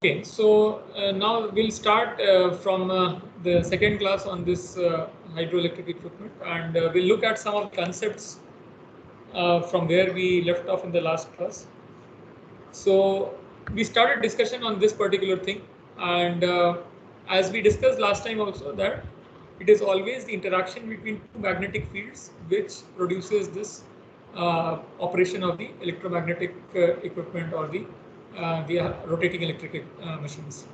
Okay, so now we'll start from the second class on this hydroelectric equipment, and we'll look at some of the concepts from where we left off in the last class. So we started discussion on this particular thing, and as we discussed last time also, that it is always the interaction between two magnetic fields which produces this operation of the electromagnetic equipment or the rotating electric machines.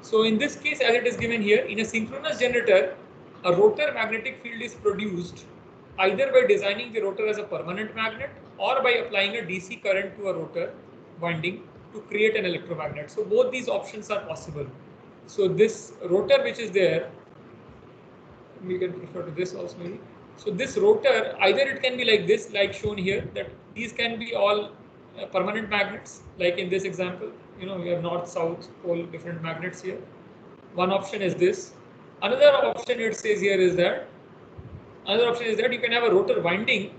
So in this case, as it is given here, in a synchronous generator, a rotor magnetic field is produced either by designing the rotor as a permanent magnet or by applying a DC current to a rotor winding to create an electromagnet. So both these options are possible. So this rotor which is there, we can refer to this also maybe. So this rotor, either it can be like this, like shown here, that these can be all permanent magnets, like in this example, we have north, south, pole, different magnets here. One option is this. Another option it says here is that, you can have a rotor winding,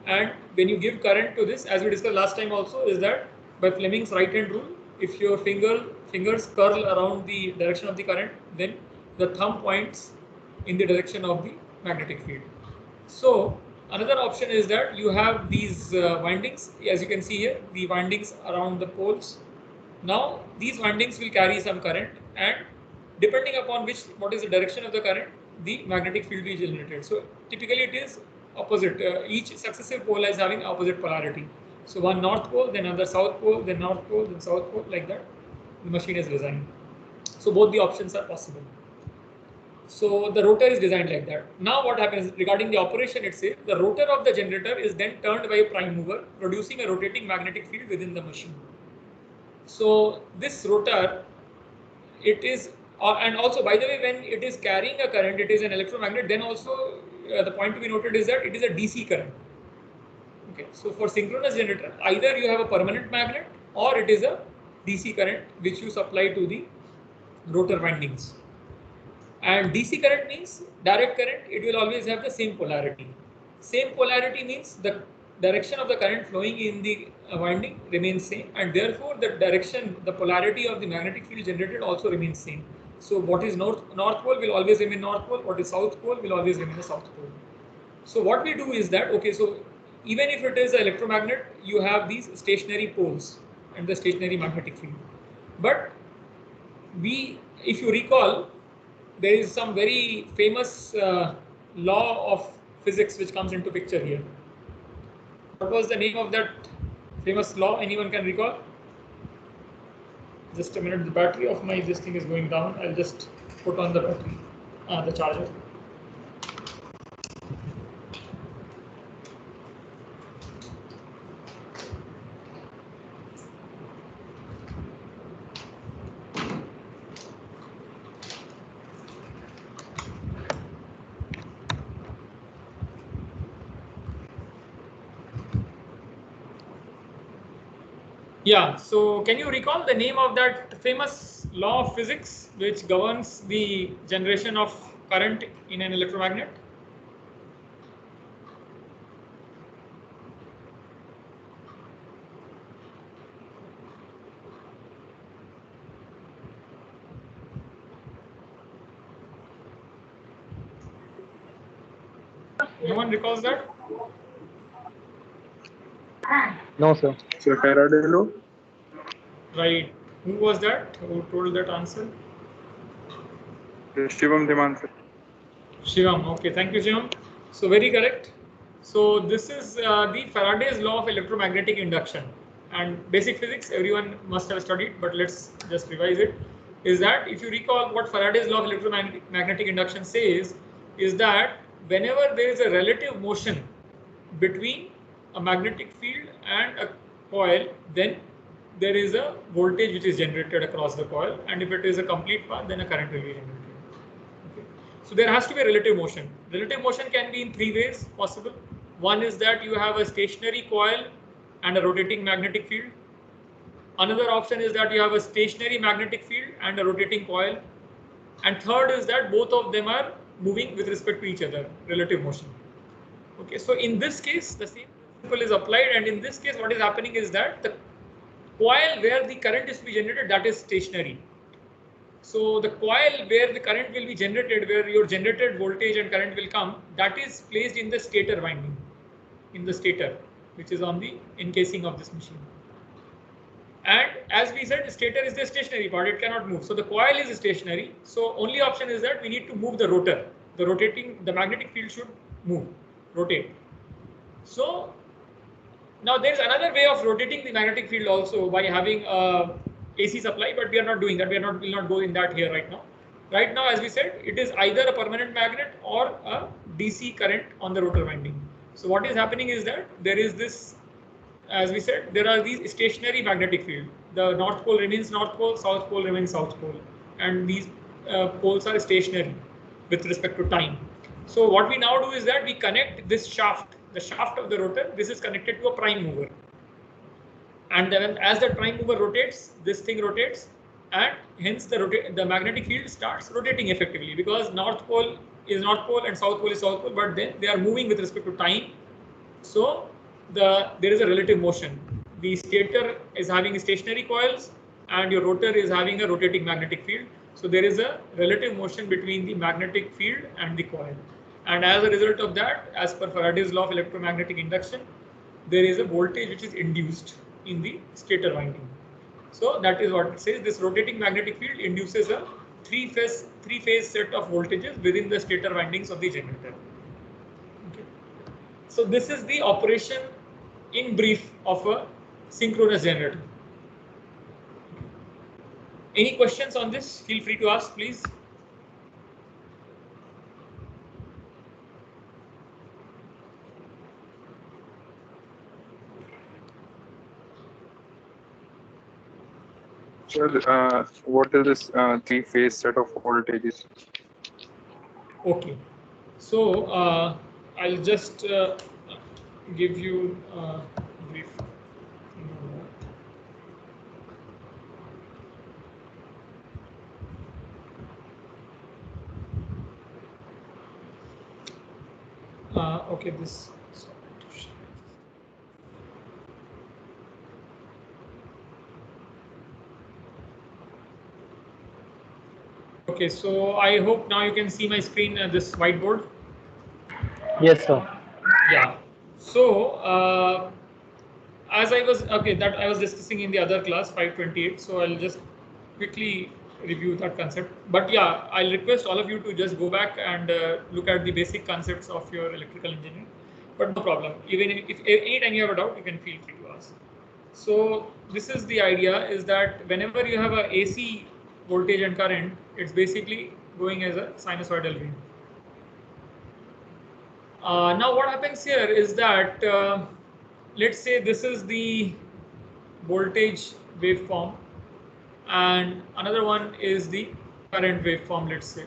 and when you give current to this, as we discussed last time also, is that by Fleming's right hand rule, if your fingers curl around the direction of the current, then the thumb points in the direction of the magnetic field. So another option is that you have these windings, as you can see here, the windings around the poles. Now these windings will carry some current, and depending upon what is the direction of the current, the magnetic field is generated. So typically it is opposite. Each successive pole is having opposite polarity. So one north pole, then another south pole, then north pole, then south pole, like that the machine is designed. So both the options are possible. So the rotor is designed like that. Now what happens regarding the operation, it says the rotor of the generator is then turned by a prime mover, producing a rotating magnetic field within the machine. So this rotor, it is, and also by the way, when it is carrying a current, it is an electromagnet, then also the point to be noted is that it is a DC current. Okay, so for synchronous generator, either you have a permanent magnet or it is a DC current which you supply to the rotor windings. And DC current means direct current, it will always have the same polarity. Same polarity means the direction of the current flowing in the winding remains same, and therefore the direction, the polarity of the magnetic field generated also remains same. So what is north pole will always remain north pole, what is south pole will always remain the south pole. So what we do is that, okay, so even if it is an electromagnet, you have these stationary poles and the stationary magnetic field. But if you recall, there is some very famous law of physics which comes into picture here. What was the name of that famous law? Anyone can recall? Just a minute, the battery of this thing is going down. I'll just put on the battery, the charger. Yeah, so can you recall the name of that famous law of physics which governs the generation of current in an electromagnet? No one recalls that? No, sir. So Faraday law? Right. Who was that? Who told that answer? Shivam Dhiman, sir. Shivam. Okay, thank you, Shivam. So very correct. So this is the Faraday's law of electromagnetic induction. And basic physics, everyone must have studied, but let's just revise it. Is that if you recall what Faraday's law of electromagnetic induction says, is that whenever there is a relative motion between a magnetic field and a coil, then there is a voltage which is generated across the coil, and if it is a complete path, then a current will be generated. Okay. So there has to be a relative motion. Relative motion can be in three ways possible. One is that you have a stationary coil and a rotating magnetic field. Another option is that you have a stationary magnetic field and a rotating coil. And third is that both of them are moving with respect to each other, relative motion. Okay, so in this case, the same principle is applied, and in this case, what is happening is that Coil where the current is to be generated, that is stationary. So the coil where the current will be generated, where your generated voltage and current will come, that is placed in the stator winding, in the stator, which is on the encasing of this machine. And as we said, stator is the stationary part, it cannot move. So the coil is stationary. So only option is that we need to move the rotor. The magnetic field should move, rotate. So now there is another way of rotating the magnetic field also by having a AC supply, but we are not doing that. Will not go in that here right now. Right now, as we said, it is either a permanent magnet or a DC current on the rotor winding. So what is happening is that there is this, as we said, there are these stationary magnetic field. The north pole remains north pole, south pole remains south pole, and these poles are stationary with respect to time. So what we now do is that we connect this shaft, the shaft of the rotor. This is connected to a prime mover, and then as the prime mover rotates, this thing rotates, and hence the magnetic field starts rotating effectively, because north pole is north pole and south pole is south pole, but then they are moving with respect to time. So there is a relative motion. The stator is having stationary coils and your rotor is having a rotating magnetic field. So there is a relative motion between the magnetic field and the coil. And as a result of that, as per Faraday's law of electromagnetic induction, there is a voltage which is induced in the stator winding. So that is what it says. This rotating magnetic field induces a three-phase set of voltages within the stator windings of the generator. Okay. So this is the operation in brief of a synchronous generator. Any questions on this? Feel free to ask, please. Sir, what is this three-phase set of voltages? Okay, so I'll just give you a brief. Okay, this. Okay, so I hope now you can see my screen, this whiteboard. Yes, sir. Yeah. So as I was I was discussing in the other class 528. So I'll just quickly review that concept. But yeah, I'll request all of you to just go back and look at the basic concepts of your electrical engineering. But no problem. Even if anytime you have a doubt, you can feel free to ask. So this is the idea: is that whenever you have a AC voltage and current, it's basically going as a sinusoidal wave. Now what happens here is that let's say this is the voltage waveform and another one is the current waveform, let's say.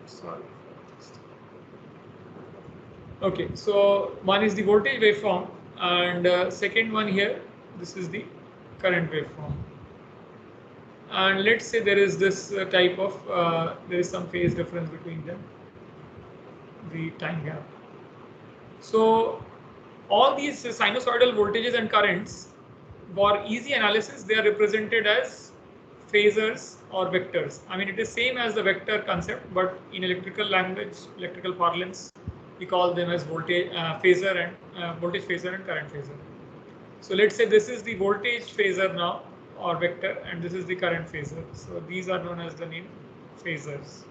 Sorry. Okay, so one is the voltage waveform and second one here, this is the current waveform. And let's say there is this type of, there is some phase difference between them, the time gap. So all these sinusoidal voltages and currents, for easy analysis, they are represented as phasors or vectors. I mean, it is same as the vector concept, but in electrical language, electrical parlance, we call them as voltage phasor and voltage phasor and current phasor. So let's say this is the voltage phasor now, or vector, and this is the current phasor. So these are known as the name phasors.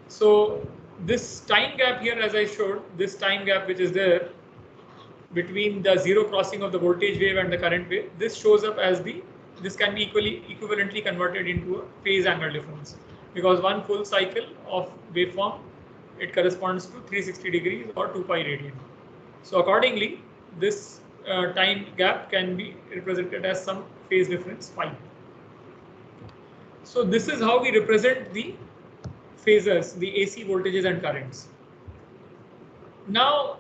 So this time gap here, as I showed, this time gap which is there between the zero crossing of the voltage wave and the current wave, this shows up as this can be equivalently converted into a phase angle difference, because one full cycle of waveform, it corresponds to 360 degrees or 2 pi radian. So accordingly, this time gap can be represented as some phase difference phi. So this is how we represent the phasors, the AC voltages and currents. Now,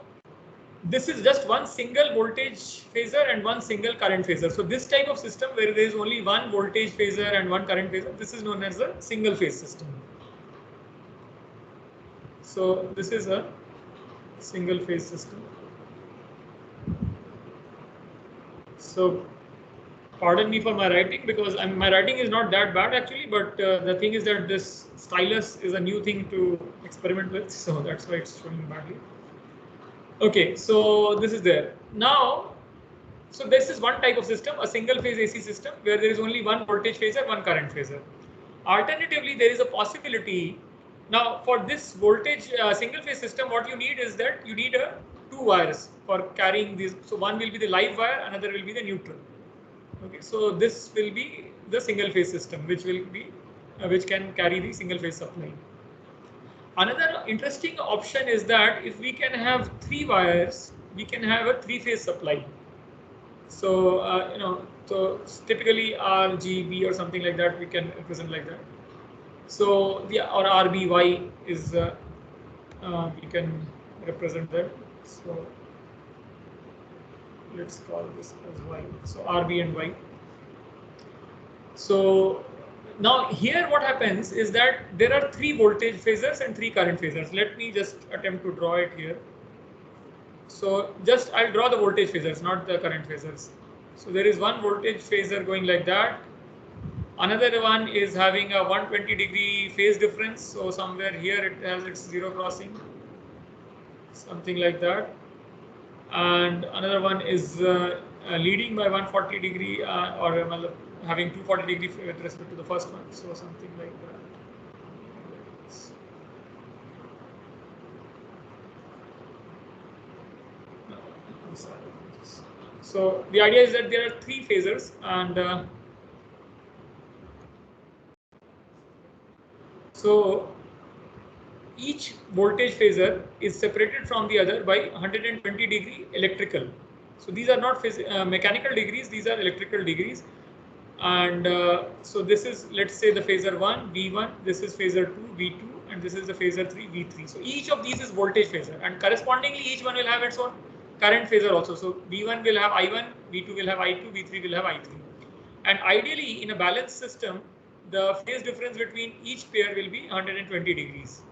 this is just one single voltage phasor and one single current phasor. So this type of system where there is only one voltage phasor and one current phasor, this is known as a single phase system. So this is a single phase system. So pardon me for my writing, because my writing is not that bad actually, but the thing is that this stylus is a new thing to experiment with, so that's why it's showing badly. Okay, so this is there. Now, so this is one type of system, a single phase AC system, where there is only one voltage phasor, one current phasor. Alternatively, there is a possibility. Now, for this voltage single phase system, what you need is that you need two wires for carrying these. So one will be the live wire, another will be the neutral. Okay, so this will be the single phase system, which will be which can carry the single phase supply. Another interesting option is that if we can have three wires, we can have a three-phase supply. So so typically RGB or something like that we can represent like that. So the or RBY is we can represent that. So let's call this as Y. So RB and Y. So now here what happens is that there are three voltage phasors and three current phasors. Let me just attempt to draw it here. So just I'll draw the voltage phasors, not the current phasors. So there is one voltage phasor going like that. Another one is having a 120-degree phase difference. So somewhere here it has its zero crossing, something like that. And another one is leading by 140-degree or having 240-degree with respect to the first one. So something like that. So the idea is that there are three phasors, and so each voltage phasor is separated from the other by 120-degree electrical. So these are not mechanical degrees; these are electrical degrees. And so this is, let's say, the phasor 1, V1. This is phasor 2, V2, and this is the phasor 3, V3. So each of these is voltage phasor, and correspondingly, each one will have its own current phasor also. So V1 will have I1, V2 will have I2, V3 will have I3. And ideally, in a balanced system, the phase difference between each pair will be 120 degrees.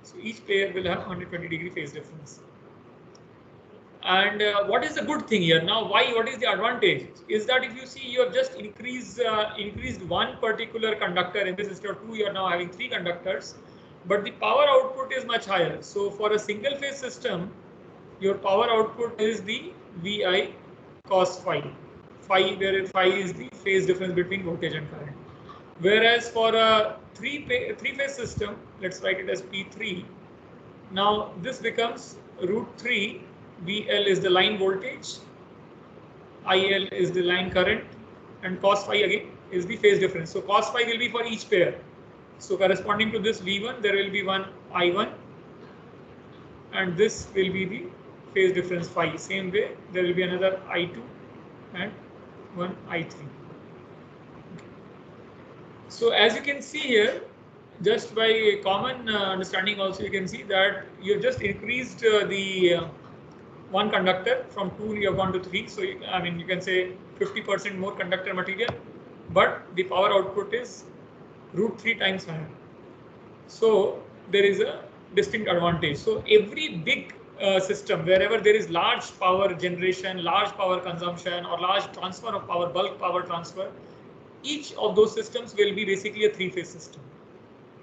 So each pair will have 120-degree phase difference. And what is the good thing here? Now, what is the advantage? Is that if you see, you have just increased one particular conductor in this system, two, you are now having three conductors, but the power output is much higher. So for a single phase system, your power output is the VI cos phi. Phi, where phi is the phase difference between voltage and current. Whereas for a three-phase system, let's write it as P3. Now this becomes √3. VL is the line voltage, IL is the line current, and cos phi again is the phase difference. So cos phi will be for each pair. So corresponding to this V1, there will be one I1, and this will be the phase difference phi. Same way, there will be another I2 and one I3. So as you can see here, just by common understanding also, you can see that you have just increased the one conductor from 2, you have gone to 3. So you can say 50% more conductor material, but the power output is √3 times higher. So there is a distinct advantage. So every big system, wherever there is large power generation, large power consumption, or large transfer of power, bulk power transfer, each of those systems will be basically a three-phase system.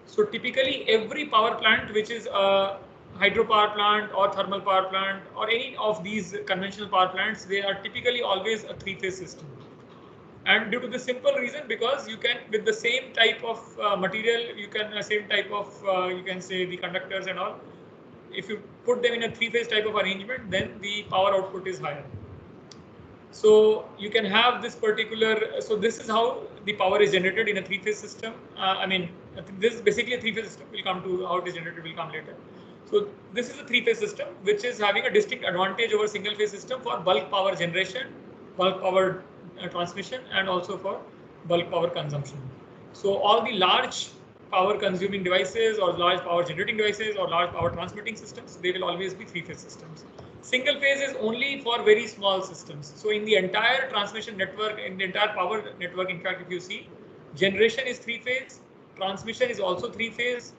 So typically every power plant, which is a hydropower plant or thermal power plant or any of these conventional power plants, they are typically always a three-phase system. And due to the simple reason, because you can, with the same type of material, you can same type of you can say the conductors and all, if you put them in a three-phase type of arrangement, then the power output is higher. So you can have this particular, so this is how the power is generated in a three-phase system. This is basically a three-phase system. We'll come to how it is generated, will come later. So this is a three-phase system, which is having a distinct advantage over single-phase system for bulk power generation, bulk power transmission, and also for bulk power consumption. So all the large power consuming devices or large power generating devices or large power transmitting systems, they will always be three-phase systems. Single phase is only for very small systems. So in the entire transmission network, in the entire power network, in fact, if you see, generation is three-phase, transmission is also three-phase,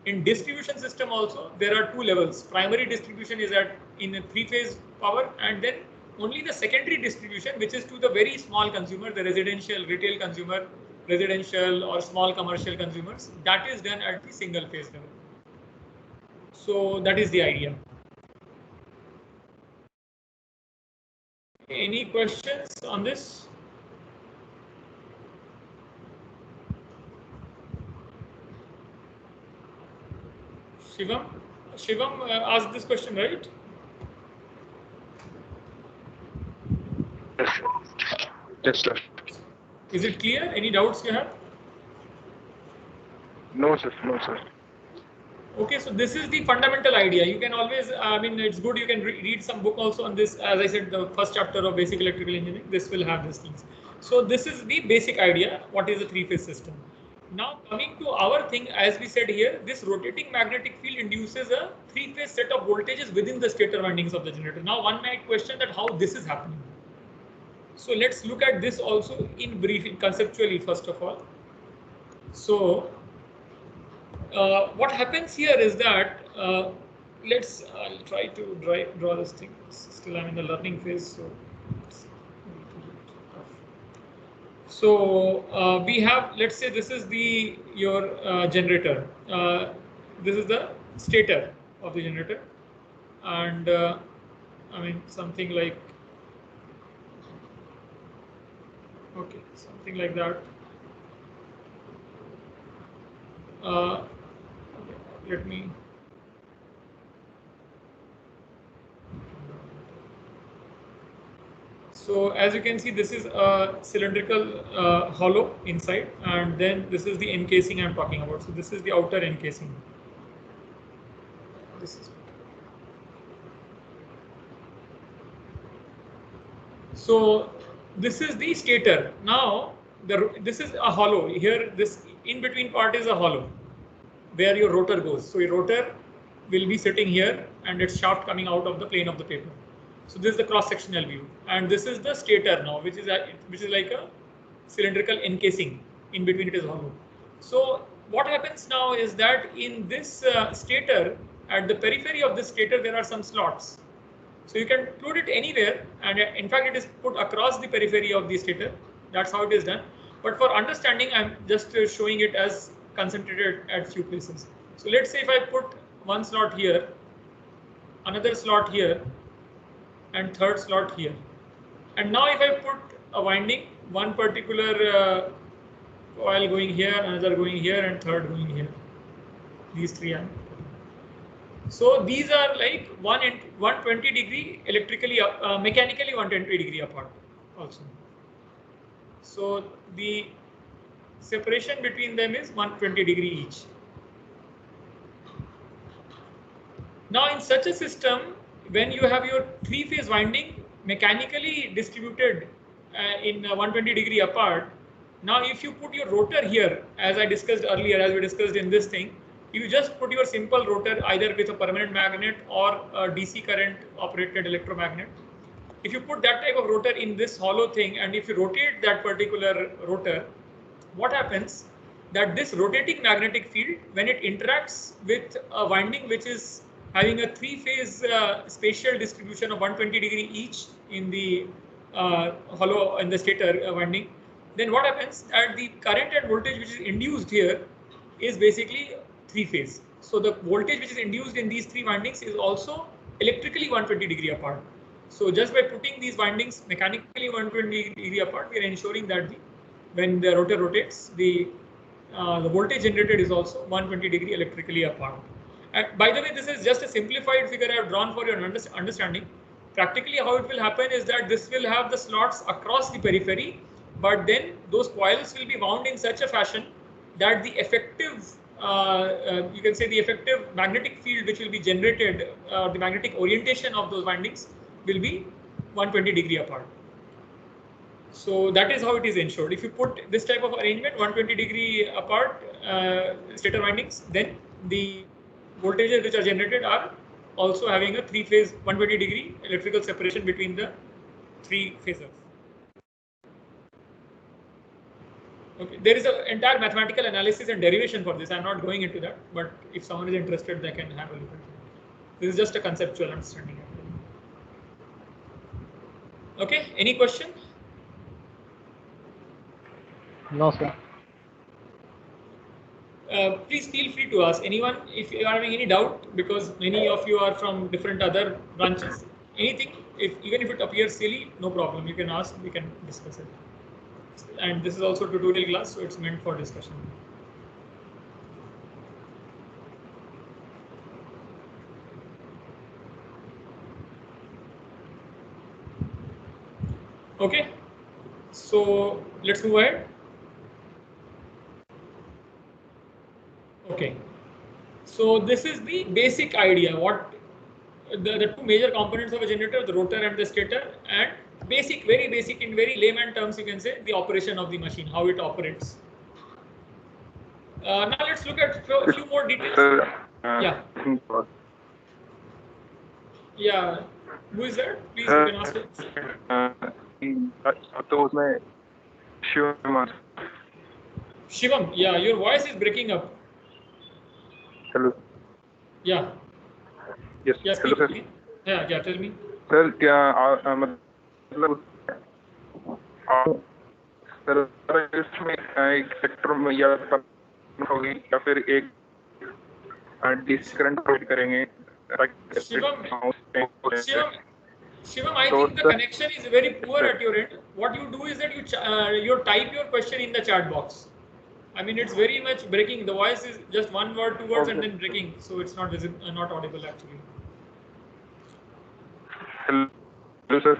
In distribution system also, there are two levels. Primary distribution is in a three-phase power, and then only the secondary distribution, which is to the very small consumer, the residential, retail consumer, residential or small commercial consumers, that is done at the single phase level. So that is the idea. Any questions on this? Shivam asked this question, right? Yes, sir. Is it clear? Any doubts you have? No, sir. No, sir. Okay, so this is the fundamental idea. You can always, I mean, it's good you can read some book also on this. As I said, the first chapter of basic electrical engineering, this will have these things. So this is the basic idea. What is a three-phase system? Now coming to our thing, as we said here, this rotating magnetic field induces a three-phase set of voltages within the stator windings of the generator. Now one might question that how this is happening. So let's look at this also in brief, conceptually first of all. So what happens here is that I'll try to draw this thing. Still, I'm in the learning phase, so it's a little bit tough. So we have, let's say, this is your generator. This is the stator of the generator, and I mean something like something like that. Let me. So as you can see, this is a cylindrical hollow inside, and then this is the encasing I'm talking about. So this is the outer encasing. So this is the stator. Now this is a hollow. Here, this in between part is a hollow where your rotor goes. So your rotor will be sitting here, and its shaft coming out of the plane of the paper. So this is the cross-sectional view, and this is the stator now, which is like a cylindrical encasing. In between it is hollow. So what happens now is that in this stator, at the periphery of this stator, there are some slots. So you can put it anywhere, and in fact, it is put across the periphery of the stator. That's how it is done. But for understanding, I'm just showing it as concentrated at few places. So let's say if I put one slot here, another slot here, and third slot here. And now if I put a winding, one particular coil going here, another going here, and third going here. These three are. So these are like 120 degree electrically, mechanically 120 degree apart also. So the separation between them is 120 degree each. Now in such a system, when you have your three-phase winding mechanically distributed in 120 degree apart, now if you put your rotor here, as I discussed earlier, as we discussed in this thing, you just put your simple rotor either with a permanent magnet or a DC current operated electromagnet. If you put that type of rotor in this hollow thing, and if you rotate that particular rotor, what happens that this rotating magnetic field, when it interacts with a winding which is having a three-phase spatial distribution of 120 degree each in the hollow in the stator winding, then what happens that the current and voltage which is induced here is basically three-phase. So the voltage which is induced in these three windings is also electrically 120 degree apart. So just by putting these windings mechanically 120 degree apart, we are ensuring that when the rotor rotates, the voltage generated is also 120 degree electrically apart. And by the way, this is just a simplified figure I have drawn for your understanding. Practically how it will happen is that this will have the slots across the periphery, but then those coils will be wound in such a fashion that the effective, you can say the effective magnetic field which will be generated, the magnetic orientation of those windings will be 120 degree apart. So that is how it is ensured. If you put this type of arrangement 120 degree apart stator windings, then the voltages which are generated are also having a three-phase 120 degree electrical separation between the three phases. Okay, there is an entire mathematical analysis and derivation for this. I'm not going into that, but if someone is interested, they can have a look at it. This is just a conceptual understanding. Okay, any question? No, sir. Please feel free to ask anyone if you are having any doubt, because many of you are from different other branches. Anything, even if it appears silly, no problem. You can ask, we can discuss it. And this is also a tutorial class, so it's meant for discussion. Okay, so let's move ahead. Okay, so this is the basic idea. What the two major components of a generator, the rotor and the stator, and basic, very basic, in very layman terms, you can say the operation of the machine, how it operates. Now let's look at a few more details. Yeah. Yeah. Who is there? Please, you can ask it. Shivam, yeah, your voice is breaking up. Hello. Yeah. Yes. Yeah, Hello, sir. Yeah, tell me. Sir क्या मतलब sir इसमें एक sector में या होगी या फिर एक डीसी करंट प्रोवाइड करेंगे? Shivam, I think the connection is very poor at your end. What you do is that you type your question in the chat box. I mean, it's very much breaking. The voice is just one word, two words, and then breaking, so it's not visible, not audible actually. Hello, sir.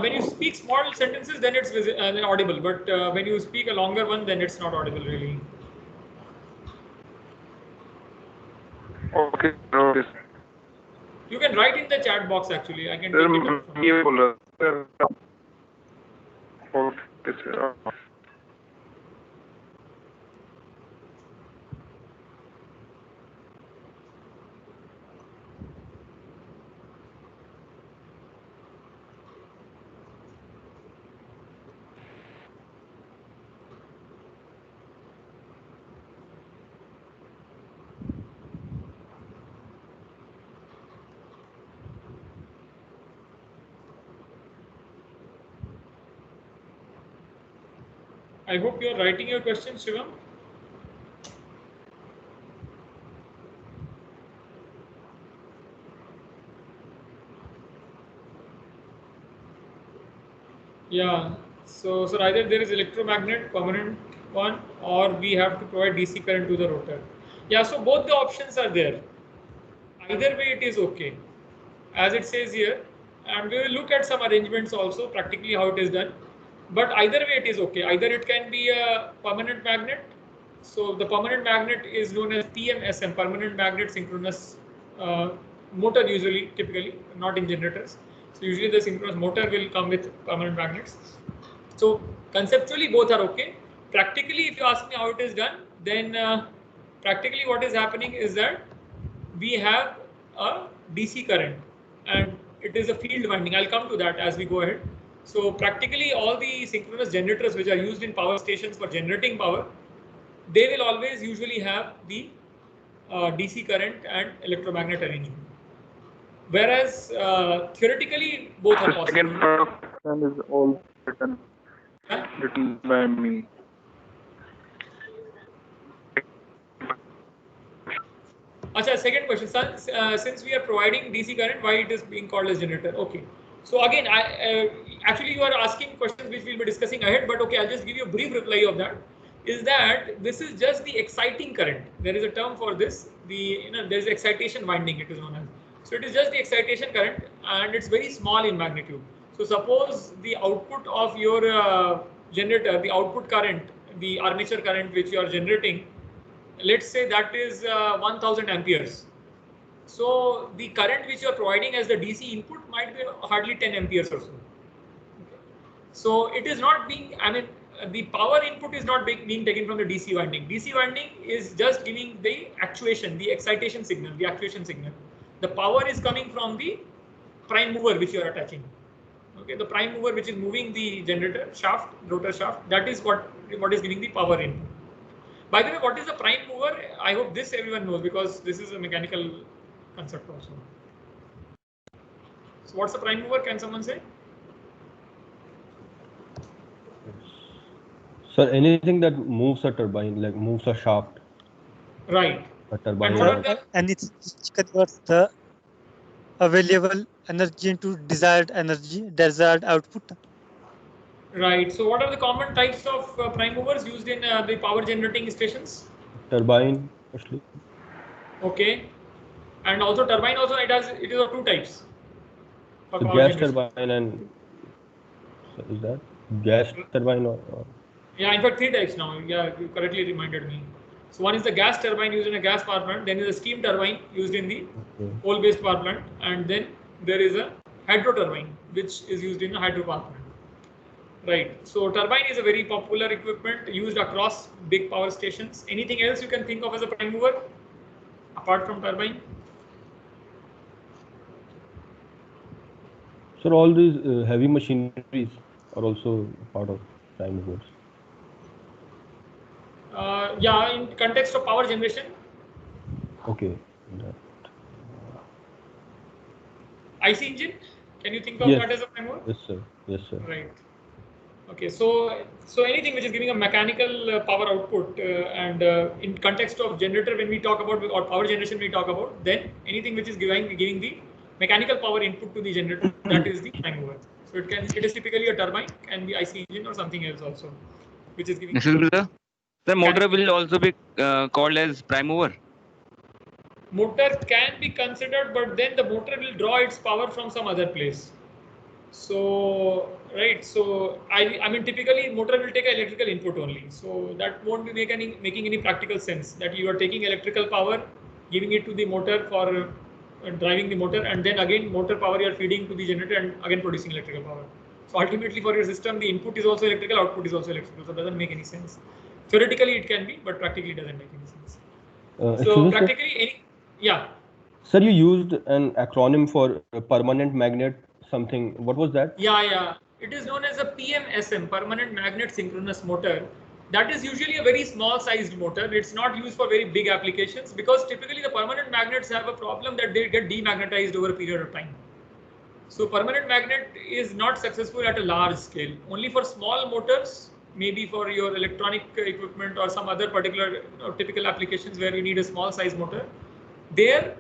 When you speak small sentences, then it's then audible. But when you speak a longer one, then it's not audible really. Okay. You can write in the chat box actually. I can take it up from here. Okay, sir. I hope you are writing your question, Shivam. Yeah. So either there is electromagnet, permanent one, or we have to provide DC current to the rotor. Yeah. So both the options are there. Either way, it is okay, as it says here, and we will look at some arrangements also, practically how it is done. But either way, it is okay. Either it can be a permanent magnet. So the permanent magnet is known as PMSM, permanent magnet synchronous motor, usually, typically, not in generators. So usually the synchronous motor will come with permanent magnets. So conceptually, both are okay. Practically, if you ask me how it is done, then practically what is happening is that we have a DC current and it is a field winding. I'll come to that as we go ahead. So practically all the synchronous generators which are used in power stations for generating power, they will always usually have the DC current and electromagnet arrangement. Whereas theoretically both are possible. Second part of question is all written by me. Achha, second question, since we are providing DC current, why it is being called as generator? Okay. So again, actually you are asking questions which we'll be discussing ahead, but okay, I'll just give you a brief reply of that. Is that this is just the exciting current. There is a term for this. There's excitation winding, it is known as. So it is just the excitation current, and it's very small in magnitude. So suppose the output of your generator, the output current, the armature current which you are generating, let's say that is 1000 amperes. So the current which you are providing as the DC input might be hardly 10 amperes or so. Okay. So it is not being, the power input is not being taken from the DC winding. DC winding is just giving the actuation, the excitation signal, the actuation signal. The power is coming from the prime mover which you are attaching. Okay, the prime mover which is moving the generator shaft, rotor shaft, that is what is giving the power input. By the way, what is the prime mover? I hope this everyone knows because this is a mechanical concept also. So what's the prime mover? Can someone say? Sir, anything that moves a turbine, like moves a shaft. Right. A turbine. And what are the anything which converts the available energy into desired output. Right. So what are the common types of prime movers used in the power generating stations? Turbine, mostly. Okay. And also turbine also it is of two types. For So power gas generation. turbine and so is that gas turbine or? Yeah, in fact, three types now. Yeah, you correctly reminded me. So one is the gas turbine used in a gas power plant. Then is a steam turbine used in the coal-based power plant, and then there is a hydro turbine which is used in a hydro power plant. Right. So turbine is a very popular equipment used across big power stations. Anything else you can think of as a prime mover apart from turbine? So all these heavy machineries are also part of prime movers. Yeah, in context of power generation. Okay. IC engine. Can you think of that as a prime mover? Yes, sir. Yes, sir. Right. Okay, so anything which is giving a mechanical power output and in context of generator when we talk about or power generation we talk about, then anything which is giving the mechanical power input to the generator, that is the prime mover. So it is typically a turbine, can be IC engine or something else also, which is giving. The motor will also be called as prime mover. Motor can be considered, but then the motor will draw its power from some other place. So right, so I mean typically motor will take electrical input only, so that won't be making any practical sense that you are taking electrical power, giving it to the motor for driving the motor, and then again motor power you are feeding to the generator and again producing electrical power. So ultimately for your system the input is also electrical, output is also electrical, so it doesn't make any sense. Theoretically it can be, but practically it doesn't make any sense. So practically yeah. Sir, you used an acronym for permanent magnet something. What was that? Yeah. It is known as a PMSM, permanent magnet synchronous motor. That is usually a very small sized motor. It's not used for very big applications because typically the permanent magnets have a problem that they get demagnetized over a period of time. So permanent magnet is not successful at a large scale. Only for small motors, maybe for your electronic equipment or some other particular typical applications where you need a small size motor. There,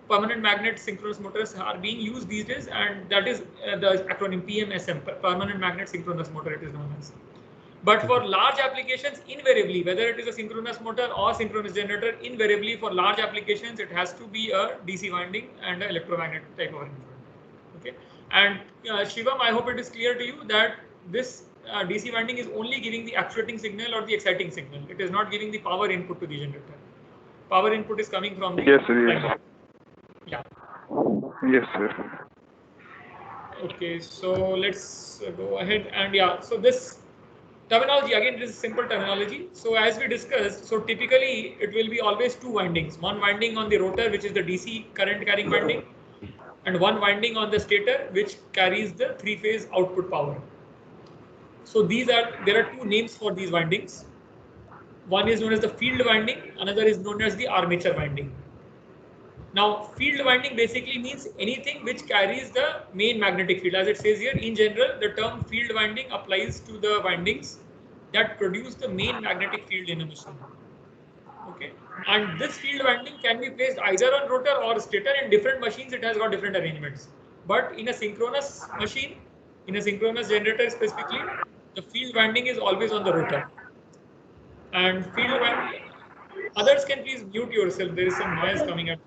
permanent magnet synchronous motors are being used these days, and that is the acronym PMSM, permanent magnet synchronous motor it is known as. But for large applications, invariably, whether it is a synchronous motor or synchronous generator, invariably for large applications, it has to be a DC winding and an electromagnet type of arrangement. Okay, and Shivam, I hope it is clear to you that this DC winding is only giving the actuating signal or the exciting signal. It is not giving the power input to the generator. Power input is coming from the yes, sir. Yeah. Yes, sir. Okay, so let's go ahead and yeah. So this terminology again, this is simple terminology. So as we discussed, so typically it will be always two windings. One winding on the rotor, which is the DC current carrying winding, and one winding on the stator, which carries the three-phase output power. So there are two names for these windings. One is known as the field winding, another is known as the armature winding. Now, field winding basically means anything which carries the main magnetic field. As it says here, in general, the term field winding applies to the windings that produce the main magnetic field in a machine. Okay, and this field winding can be placed either on rotor or stator. In different machines, it has got different arrangements. But in a synchronous machine, in a synchronous generator specifically, the field winding is always on the rotor. And field winding, others can please mute yourself. There is some noise coming up.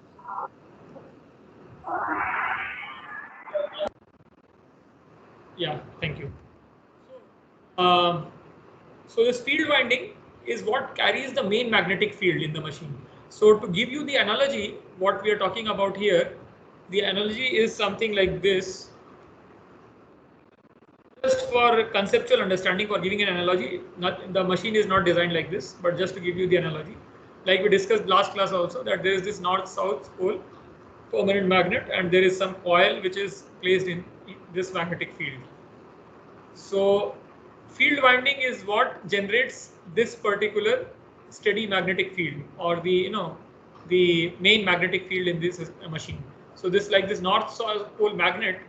Yeah, thank you. So this field winding is what carries the main magnetic field in the machine. So to give you the analogy, what we are talking about here, the analogy is something like this. Just for conceptual understanding, for giving an analogy, the machine is not designed like this, but just to give you the analogy. Like we discussed last class also, that there is this north-south pole permanent magnet, and there is some coil which is placed this magnetic field. So field winding is what generates this particular steady magnetic field, or the main magnetic field in this machine. So this, like this North South pole magnet,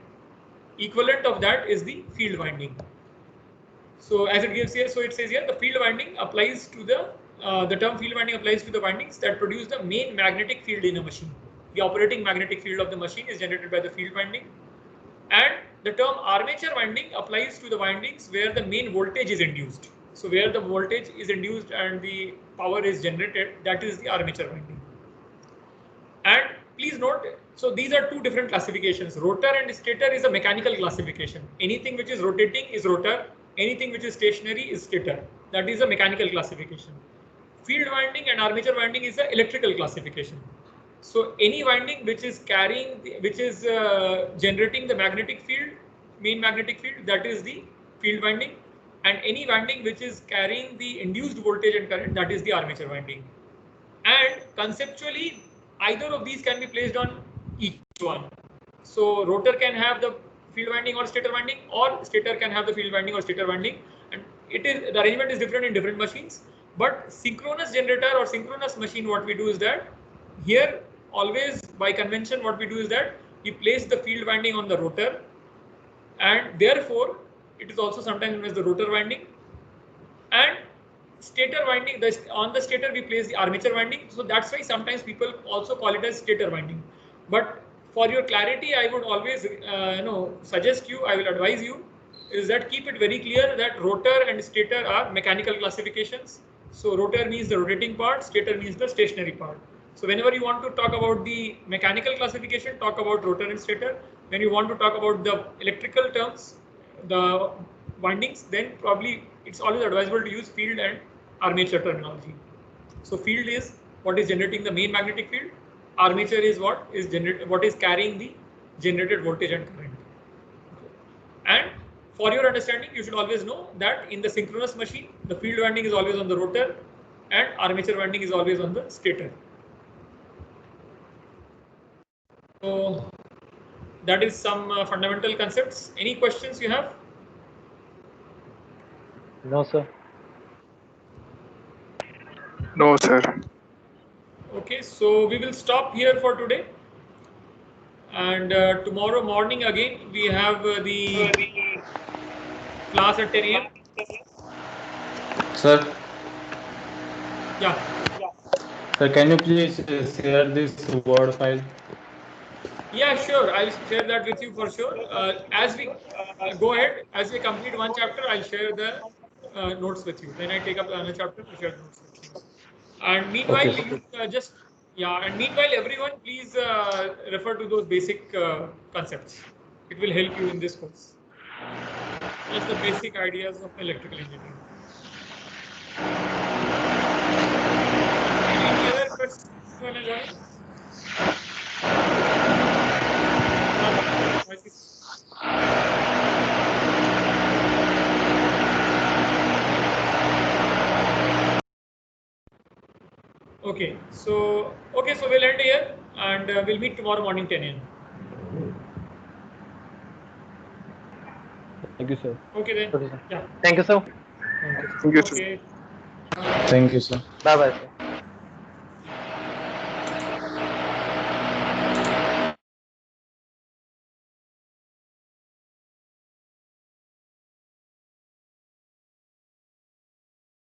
equivalent of that is the field winding. So as it gives here, so it says here the field winding applies to the term field winding applies to the windings that produce the main magnetic field in a machine. The operating magnetic field of the machine is generated by the field winding. And the term armature winding applies to the windings where the main voltage is induced. So where the voltage is induced and the power is generated, that is the armature winding. And please note, so these are two different classifications. Rotor and stator is a mechanical classification. Anything which is rotating is rotor. Anything which is stationary is stator. That is a mechanical classification. Field winding and armature winding is an electrical classification. So any winding which is generating the magnetic field, main magnetic field, that is the field winding, and any winding which is carrying the induced voltage and current, that is the armature winding. And conceptually, either of these can be placed on each one. So rotor can have the field winding or stator winding, or stator can have the field winding or stator winding, and the arrangement is different in different machines. But synchronous generator or synchronous machine, what we do is that here always by convention what we do is that we place the field winding on the rotor, and therefore it is also sometimes known as the rotor winding. And stator winding, on the stator we place the armature winding. So that's why sometimes people also call it as stator winding. But for your clarity, I would always suggest you, I will advise you, is that keep it very clear that rotor and stator are mechanical classifications. So rotor means the rotating part, stator means the stationary part. So whenever you want to talk about the mechanical classification, talk about rotor and stator. When you want to talk about the electrical terms, the windings, then probably it's always advisable to use field and armature terminology. So field is what is generating the main magnetic field. Armature is what is carrying the generated voltage and current. And for your understanding, you should always know that in the synchronous machine, the field winding is always on the rotor and armature winding is always on the stator. So that is some fundamental concepts. Any questions you have? No, sir. No, sir. Okay, so we will stop here for today. And tomorrow morning again, we have the class at 10 a.m. Sir. Yeah. Sir, can you please share this Word file? Yeah, sure. I'll share that with you for sure. As we go ahead, as we complete one chapter, I'll share the notes with you. Then I take up another chapter to share the notes with you. And meanwhile, Okay. and meanwhile, everyone, please refer to those basic concepts. It will help you in this course. Just the basic ideas of electrical engineering. Any other questions you want to join? Okay, so we'll end here and we'll meet tomorrow morning 10 a.m. Thank you, sir. Okay then. Okay, sir. Yeah. Thank you, sir. Thank you, sir. Okay. Thank you, sir. Bye bye, sir.